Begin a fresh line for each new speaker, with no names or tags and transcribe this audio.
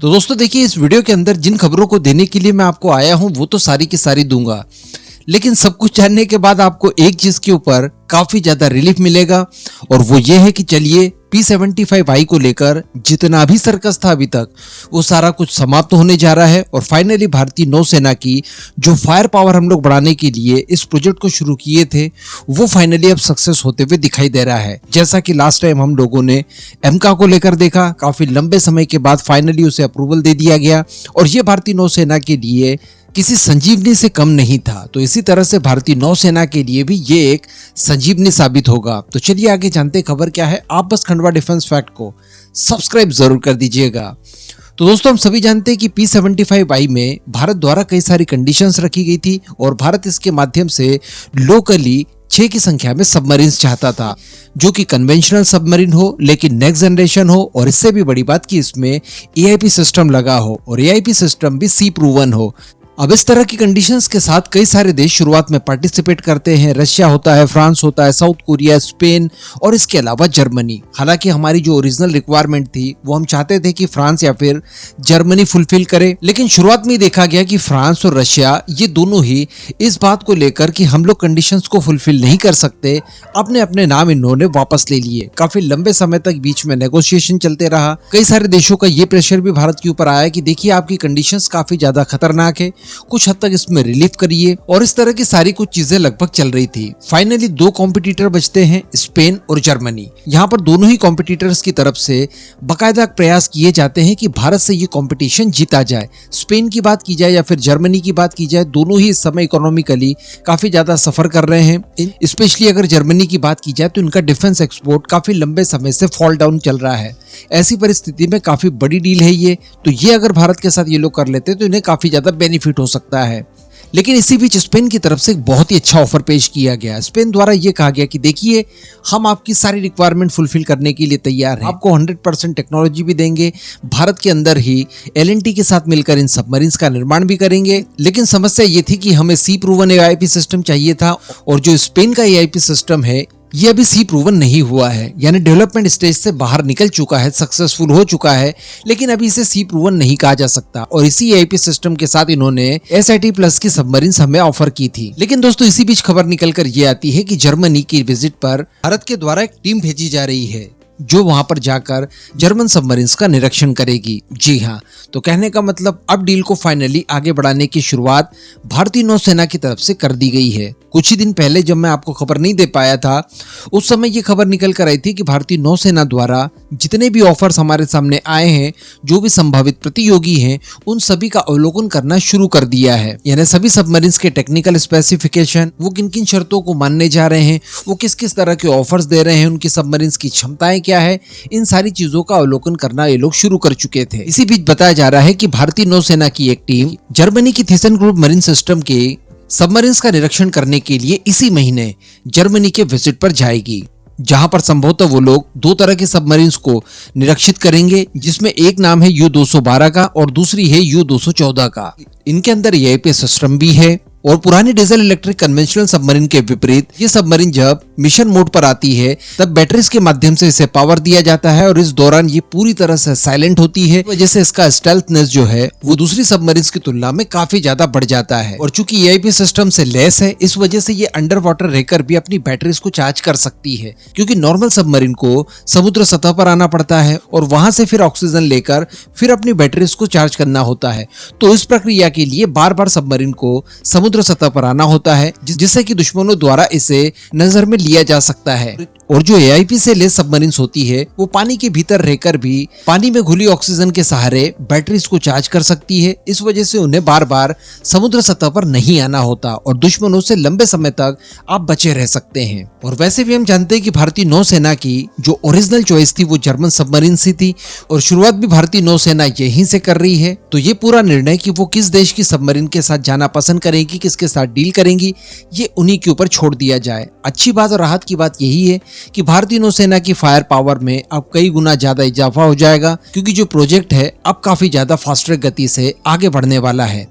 तो दोस्तों देखिए, इस वीडियो के अंदर जिन खबरों को देने के लिए मैं आपको आया हूं वो तो सारी की सारी दूंगा, लेकिन सब कुछ जानने के बाद आपको एक चीज के ऊपर काफी ज्यादा रिलीफ मिलेगा और वो ये है कि चलिए P-75I को लेकर जितना भी सर्कस था अभी तक वो सारा कुछ समाप्त होने जा रहा है और फाइनली भारतीय नौसेना की जो फायर पावर हम लोग बढ़ाने के लिए इस प्रोजेक्ट को शुरू किए थे वो फाइनली अब सक्सेस होते हुए दिखाई दे रहा है। जैसा कि लास्ट टाइम हम लोगों ने एमका को लेकर देखा, काफी लंबे समय के बाद फाइनली उसे अप्रूवल दे दिया गया और ये भारतीय नौसेना के लिए किसी संजीवनी से कम नहीं था। तो इसी तरह से भारतीय नौसेना के लिए भी ये एक संजीवनी साबित होगा। तो चलिए आगे जानते खबर क्या है। आप बस खंडवा डिफेंस फैक्ट को सब्सक्राइब जरूर कर दीजिएगा। तो दोस्तों हम सभी जानते हैं कि P-75I में भारत द्वारा कई सारी कंडीशंस रखी गई थी और भारत इसके माध्यम से लोकली 6 की संख्या में सबमरीन्स चाहता था, जो कि कन्वेंशनल सबमरीन हो लेकिन नेक्स्ट जनरेशन हो और इससे भी बड़ी बात कि इसमें AIP सिस्टम लगा हो और AIP सिस्टम भी सी प्रूवन हो। अब इस तरह की कंडीशंस के साथ कई सारे देश शुरुआत में पार्टिसिपेट करते हैं। रशिया होता है, फ्रांस होता है, साउथ कोरिया, स्पेन और इसके अलावा जर्मनी। हालांकि हमारी जो ओरिजिनल रिक्वायरमेंट थी वो हम चाहते थे कि फ्रांस या फिर जर्मनी फुलफिल करे, लेकिन शुरुआत में देखा गया कि फ्रांस और रशिया ये दोनों ही इस बात को लेकर कि हम लोग कंडीशंस को फुलफिल नहीं कर सकते, अपने अपने नाम इन्होंने वापस ले लिए। काफी लंबे समय तक बीच में नेगोशिएशन चलते रहा। कई सारे देशों का ये प्रेशर भी भारत के ऊपर आया कि देखिए आपकी कंडीशंस काफी ज्यादा खतरनाक है, कुछ हद तक इसमें रिलीफ करिए और इस तरह की सारी कुछ चीजें लगभग चल रही थी। फाइनली 2 कॉम्पिटिटर बचते हैं, स्पेन और जर्मनी। यहाँ पर दोनों ही कॉम्पिटिटर्स की तरफ से बाकायदा प्रयास किए जाते हैं कि भारत से ये कॉम्पिटिशन जीता जाए। स्पेन की बात की जाए या फिर जर्मनी की बात की जाए, दोनों ही इस समय इकोनॉमिकली काफी ज्यादा सफर कर रहे हैं। स्पेशली अगर जर्मनी की बात की जाए तो इनका डिफेंस एक्सपोर्ट काफी लंबे समय से फॉल डाउन चल रहा है। ऐसी परिस्थिति में काफी बड़ी डील है ये, तो ये अगर भारत के साथ ये लोग कर लेते तो इन्हें काफी ज्यादा बेनिफिट हो सकता है। लेकिन इसी बीच स्पेन की तरफ से एक बहुत ही अच्छा ऑफर पेश किया गया। स्पेन द्वारा ये कहा गया कि देखिए हम आपकी सारी रिक्वायरमेंट फुलफिल करने के लिए तैयार हैं, आपको 100% टेक्नोलॉजी भी देंगे, भारत के अंदर ही LNT के साथ मिलकर इन सबमरीन्स का निर्माण भी करेंगे। लेकिन समस्या ये थी कि हमें सी प्रूवन AIP सिस्टम चाहिए था और जो स्पेन का AIP सिस्टम है ये अभी सी प्रूवन नहीं हुआ है, यानी डेवलपमेंट स्टेज से बाहर निकल चुका है, सक्सेसफुल हो चुका है, लेकिन अभी इसे सी प्रूवन नहीं कहा जा सकता। और इसी AIP सिस्टम के साथ इन्होंने SIT प्लस की सबमरीन्स हमें ऑफर की थी। लेकिन दोस्तों इसी बीच खबर निकल कर ये आती है कि जर्मनी की विजिट पर भारत के द्वारा एक टीम भेजी जा रही है जो वहां पर जाकर जर्मन सबमरीन्स का निरीक्षण करेगी। जी हाँ, तो कहने का मतलब अब डील को फाइनली आगे बढ़ाने की शुरुआत भारतीय नौसेना की तरफ से कर दी गई है। कुछ ही दिन पहले जब मैं आपको खबर नहीं दे पाया था उस समय ये खबर निकल कर आई थी कि भारतीय नौसेना द्वारा जितने भी ऑफर्स हमारे सामने आए हैं, जो भी संभावित प्रतियोगी हैं, उन सभी का अवलोकन करना शुरू कर दिया है। यानी सभी सबमरीन्स के टेक्निकल स्पेसिफिकेशन, वो किन किन शर्तों को मानने जा रहे हैं, वो किस किस तरह के ऑफर्स दे रहे हैं, उनकी सबमरीन्स की क्षमताएं क्या है, इन सारी चीजों का अवलोकन करना ये लोग शुरू कर चुके थे। इसी बीच बताया जा रहा है कि भारतीय नौसेना की एक टीम जर्मनी की थीसन ग्रुप मरीन सिस्टम के सबमरीन्स का निरीक्षण करने के लिए इसी महीने जर्मनी के विजिट पर जाएगी, जहां पर संभवतः वो लोग 2 तरह के सबमरीन्स को निरीक्षित करेंगे, जिसमें एक नाम है U-212 का और दूसरी है U-214 का। इनके अंदर AIP सिस्टम भी है और पुरानी डीजल इलेक्ट्रिक कन्वेंशनल सबमरीन के विपरीत ये सबमरीन जब मिशन मोड पर आती है तब बैटरीज के माध्यम से इसे पावर दिया जाता है और इस दौरान ये पूरी तरह से साइलेंट होती है, वजह से इसका स्टेल्थनेस जो है वो दूसरी सबमरीन्स की तुलना में काफी ज्यादा बढ़ जाता है। और चूंकि AIP सिस्टम से लेस है, इस वजह से ये अंडर वाटर रहकर भी अपनी बैटरीज को चार्ज कर सकती है, क्योंकि नॉर्मल सबमरीन को समुद्र सतह पर आना पड़ता है और वहां से फिर ऑक्सीजन लेकर फिर अपनी बैटरीज को चार्ज करना होता है। तो इस प्रक्रिया के लिए बार बार सबमरीन को समुद्र सतह पर आना होता है, जिससे कि दुश्मनों द्वारा इसे नजर में लिया जा सकता है। और जो AIP से लेस सबमरीन्स होती है वो पानी के भीतर रहकर भी पानी में घुली ऑक्सीजन के सहारे बैटरीज को चार्ज कर सकती है। इस वजह से उन्हें बार बार समुद्र सतह पर नहीं आना होता और दुश्मनों से लंबे समय तक आप बचे रह सकते हैं। और वैसे भी हम जानते हैं कि भारतीय नौसेना की जो ओरिजिनल चॉइस थी वो जर्मन सबमरीन से थी और शुरुआत भी भारतीय नौसेना यहीं से कर रही है। तो ये पूरा निर्णय कि वो किस देश की सबमरीन के साथ जाना पसंद करेगी, किसके साथ डील करेंगी, ये उन्हीं के ऊपर छोड़ दिया जाए। अच्छी बात और राहत की बात यही है कि भारतीय नौसेना की फायर पावर में अब कई गुना ज्यादा इजाफा हो जाएगा, क्योंकि जो प्रोजेक्ट है अब काफी ज्यादा फास्टर गति से आगे बढ़ने वाला है।